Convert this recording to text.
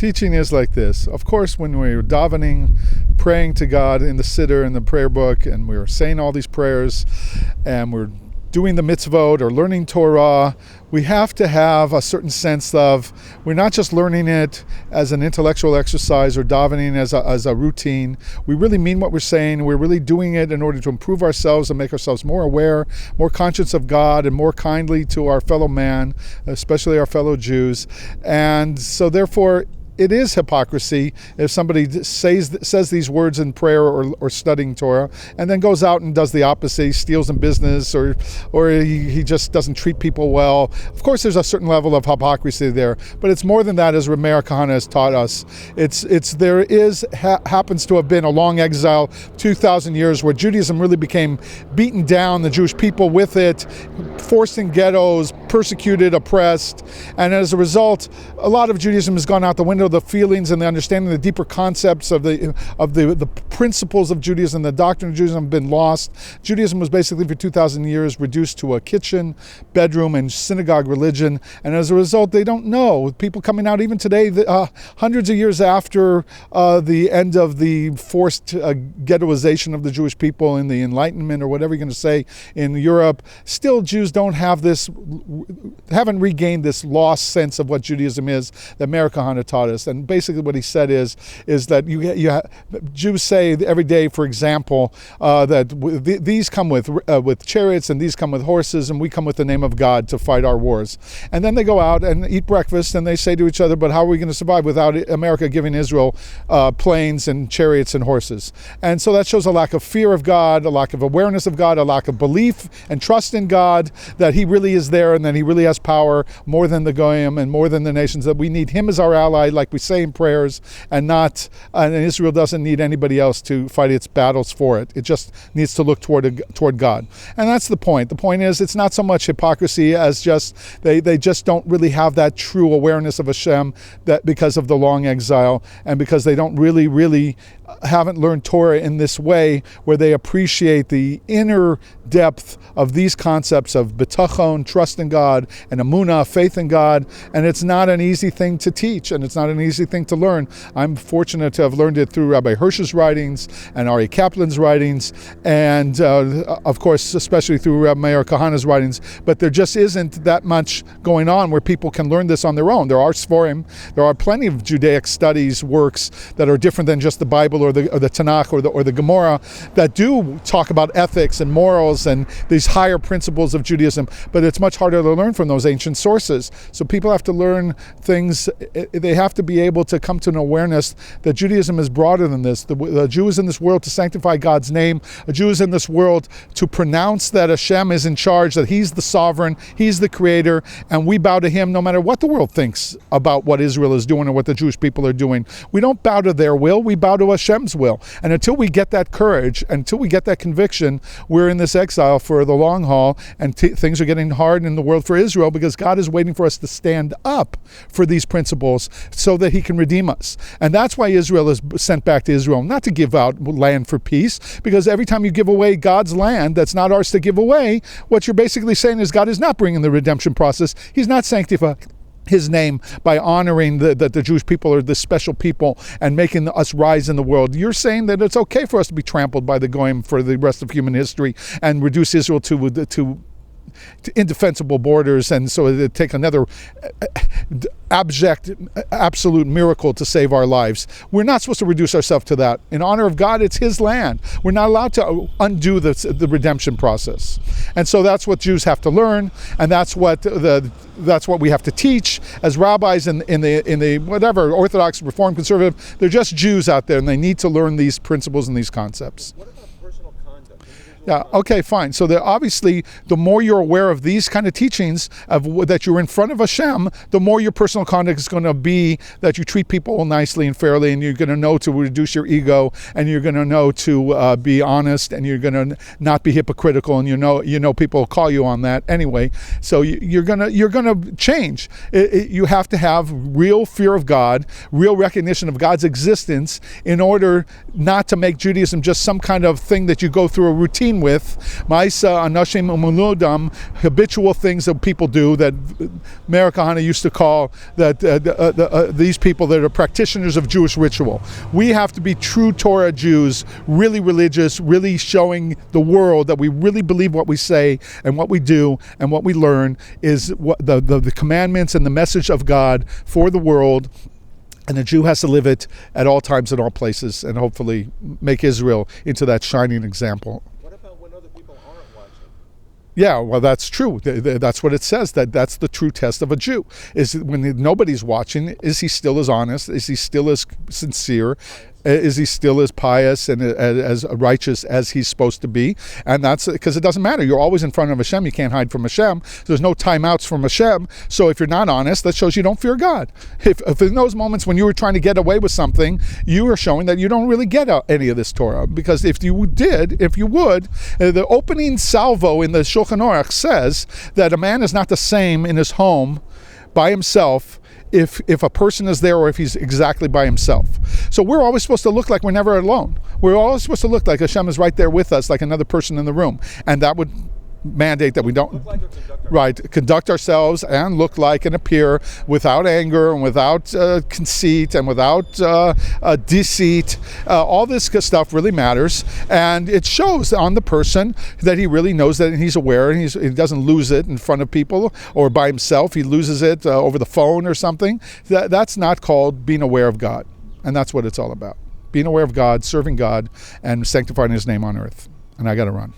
teaching is like this. Of course, when we're davening, praying to God in the siddur, in the prayer book, and we're saying all these prayers, and we're doing the mitzvot or learning Torah, we have to have a certain sense of, we're not just learning it as an intellectual exercise or davening as a routine. We really mean what we're saying. We're really doing it in order to improve ourselves and make ourselves more aware, more conscious of God, and more kindly to our fellow man, especially our fellow Jews. And so therefore, it is hypocrisy if somebody says these words in prayer or studying Torah and then goes out and does the opposite. He steals in business or he just doesn't treat people well. Of course, there's a certain level of hypocrisy there, but it's more than that, as Rabbi Kahana has taught us. Happens to have been a long exile, 2,000 years, where Judaism really became beaten down, the Jewish people with it, forced in ghettos, persecuted, oppressed, and as a result, a lot of Judaism has gone out the window. The feelings and the understanding, the deeper concepts of the principles of Judaism, the doctrine of Judaism have been lost. Judaism was basically for 2,000 years reduced to a kitchen, bedroom, and synagogue religion, and as a result, they don't know. People coming out even today, hundreds of years after the end of the forced ghettoization of the Jewish people in the Enlightenment or whatever you're going to say in Europe, still Jews don't have haven't regained this lost sense of what Judaism is that Meir Kahana taught us. And basically what he said is that Jews say every day, for example, that these come with chariots and these come with horses, and we come with the name of God to fight our wars. And then they go out and eat breakfast, and they say to each other, but how are we going to survive without America giving Israel planes and chariots and horses? And so that shows a lack of fear of God, a lack of awareness of God, a lack of belief and trust in God, that he really is there and that he really has power more than the Goyim and more than the nations, that we need him as our ally, like we say in prayers, and Israel doesn't need anybody else to fight its battles for it. It just needs to look toward God. And that's the point. The point is, it's not so much hypocrisy as just they just don't really have that true awareness of Hashem, that because of the long exile and because they don't really haven't learned Torah in this way, where they appreciate the inner depth of these concepts of bitachon, trust in God, and emunah, faith in God. And it's not an easy thing to teach, and it's not an easy thing to learn. I'm fortunate to have learned it through Rabbi Hirsch's writings and Ari Kaplan's writings, and of course, especially through Rabbi Meir Kahana's writings. But there just isn't that much going on where people can learn this on their own. There are Sforim, there are plenty of Judaic studies works that are different than just the Bible or the Tanakh or the Gemara, that do talk about ethics and morals and these higher principles of Judaism, but it's much harder to learn from those ancient sources. So people have to learn things. They have to be able to come to an awareness that Judaism is broader than this. The Jew is in this world to sanctify God's name. A Jew is in this world to pronounce that Hashem is in charge, that he's the sovereign, he's the creator, and we bow to him no matter what the world thinks about what Israel is doing or what the Jewish people are doing. We don't bow to their will, we bow to Hashem's will. And until we get that courage, until we get that conviction, we're in this exile for the long haul, and things are getting hard in the world for Israel, because God is waiting for us to stand up for these principles so that he can redeem us. And that's why Israel is sent back to Israel, not to give out land for peace, because every time you give away God's land that's not ours to give away, what you're basically saying is God is not bringing the redemption process. He's not sanctifying his name by honoring that the Jewish people are this special people and making us rise in the world. You're saying that it's okay for us to be trampled by the Goyim for the rest of human history and reduce Israel to indefensible borders, and so it'd take another abject, absolute miracle to save our lives. We're not supposed to reduce ourselves to that. In honor of God, it's his land. We're not allowed to undo the redemption process. And so that's what Jews have to learn, and that's what we have to teach as rabbis in the whatever, Orthodox, Reformed, Conservative. They're just Jews out there, and they need to learn these principles and these concepts. Yeah, okay, fine. So obviously, the more you're aware of these kind of teachings, that you're in front of Hashem, the more your personal conduct is going to be that you treat people nicely and fairly, and you're going to know to reduce your ego, and you're going to know to be honest, and you're going to not be hypocritical, and you know people will call you on that anyway. So you're going to change. You have to have real fear of God, real recognition of God's existence, in order not to make Judaism just some kind of thing that you go through a routine clean with. Ma'isa anashim umuludam, habitual things that people do that Meir Kahane used to call that these people that are practitioners of Jewish ritual. We have to be true Torah Jews, really religious, really showing the world that we really believe what we say and what we do and what we learn is what the commandments and the message of God for the world. And the Jew has to live it at all times and all places, and hopefully make Israel into that shining example. What about when other people aren't watching? Yeah, well, that's true. That's what it says. That's the true test of a Jew. Is when nobody's watching, is he still as honest? Is he still as sincere? Is he still as pious and as righteous as he's supposed to be? And that's because it doesn't matter. You're always in front of Hashem. You can't hide from Hashem. There's no timeouts from Hashem. So if you're not honest, that shows you don't fear God. If in those moments when you were trying to get away with something, you are showing that you don't really get any of this Torah. Because if you would, the opening salvo in the Shulchan Aruch says that a man is not the same in his home by himself if a person is there or if he's exactly by himself. So we're always supposed to look like we're never alone. We're always supposed to look like Hashem is right there with us, like another person in the room. And that would mandate that we don't conduct ourselves and look like and appear without anger and without conceit and without deceit. All this stuff really matters, and it shows on the person that he really knows that he's aware and he doesn't lose it in front of people or by himself. He loses it over the phone or something. That's not called being aware of God, and that's what it's all about. Being aware of God, serving God, and sanctifying His name on earth. And I got to run.